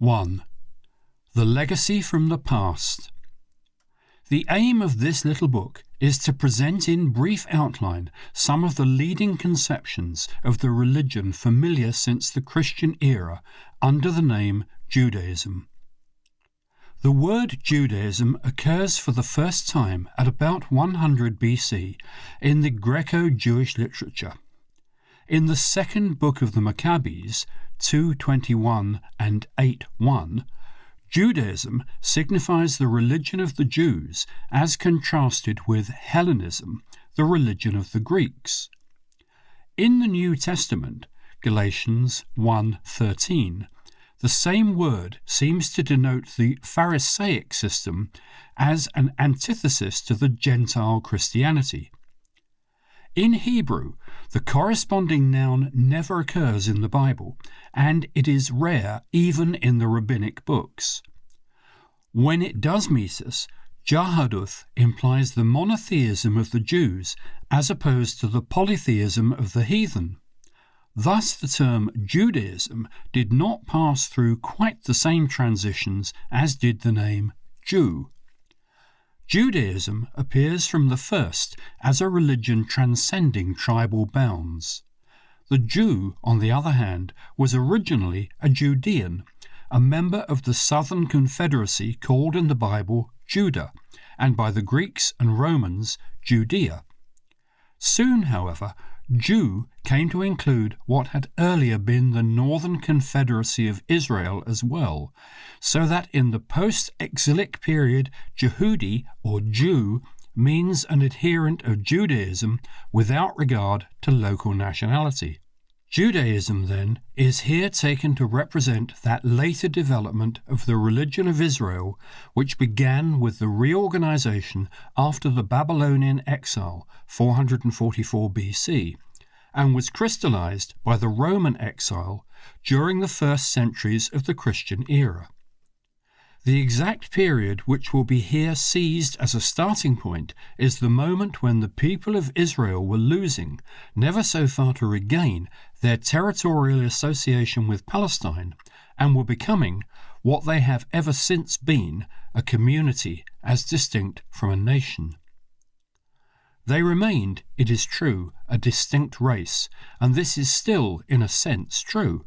1. The Legacy from the Past. The aim of this little book is to present in brief outline some of the leading conceptions of the religion familiar since the Christian era under the name Judaism. The word Judaism occurs for the first time at about 100 BC in the Greco-Jewish literature. In the second book of the Maccabees, 2:21 and 8:1, Judaism signifies the religion of the Jews as contrasted with Hellenism, the religion of the Greeks. In the New Testament, Galatians 1:13, the same word seems to denote the Pharisaic system as an antithesis to the Gentile Christianity. In Hebrew, the corresponding noun never occurs in the Bible, and it is rare even in the rabbinic books. When it does meet us, Jahaduth implies the monotheism of the Jews as opposed to the polytheism of the heathen. Thus the term Judaism did not pass through quite the same transitions as did the name Jew. Judaism appears from the first as a religion transcending tribal bounds. The Jew, on the other hand, was originally a Judean, a member of the southern confederacy called in the Bible Judah, and by the Greeks and Romans Judea. Soon, however, Jew came to include what had earlier been the Northern Confederacy of Israel as well, so that in the post-exilic period Jehudi or Jew means an adherent of Judaism without regard to local nationality. Judaism, then, is here taken to represent that later development of the religion of Israel which began with the reorganization after the Babylonian exile, 444 BC, and was crystallized by the Roman exile during the first centuries of the Christian era. The exact period which will be here seized as a starting point is the moment when the people of Israel were losing, never so far to regain, their territorial association with Palestine, and were becoming, what they have ever since been, a community as distinct from a nation. They remained, it is true, a distinct race, and this is still, in a sense, true.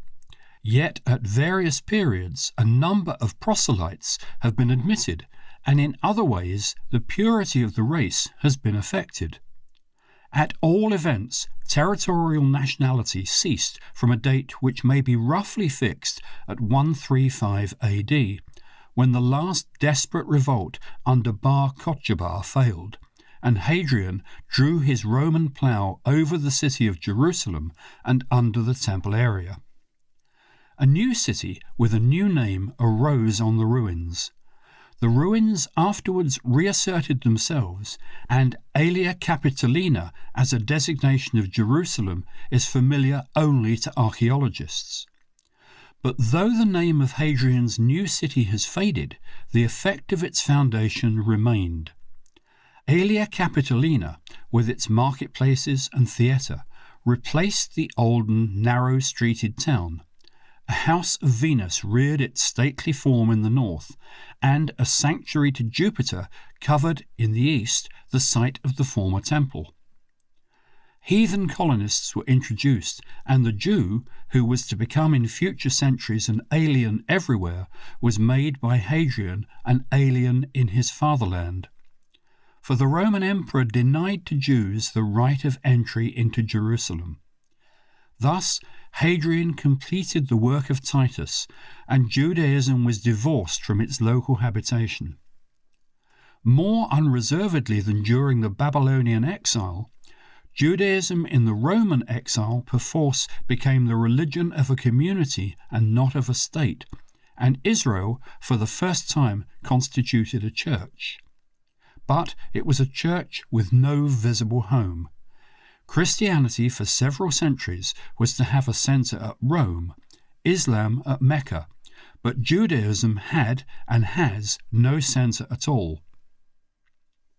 Yet at various periods a number of proselytes have been admitted, and in other ways the purity of the race has been affected. At all events, territorial nationality ceased from a date which may be roughly fixed at 135 AD, when the last desperate revolt under Bar Kokhba failed, and Hadrian drew his Roman plough over the city of Jerusalem and under the temple area. A new city with a new name arose on the ruins. The ruins afterwards reasserted themselves, and Aelia Capitolina as a designation of Jerusalem is familiar only to archaeologists. But though the name of Hadrian's new city has faded, the effect of its foundation remained. Aelia Capitolina, with its marketplaces and theatre, replaced the olden, narrow-streeted town. A house of Venus reared its stately form in the north, and a sanctuary to Jupiter covered, in the east, the site of the former temple. Heathen colonists were introduced, and the Jew, who was to become in future centuries an alien everywhere, was made by Hadrian an alien in his fatherland. For the Roman emperor denied to Jews the right of entry into Jerusalem. Thus, Hadrian completed the work of Titus, and Judaism was divorced from its local habitation. More unreservedly than during the Babylonian exile, Judaism in the Roman exile perforce became the religion of a community and not of a state, and Israel for the first time constituted a church. But it was a church with no visible home. Christianity for several centuries was to have a centre at Rome, Islam at Mecca, but Judaism had and has no centre at all.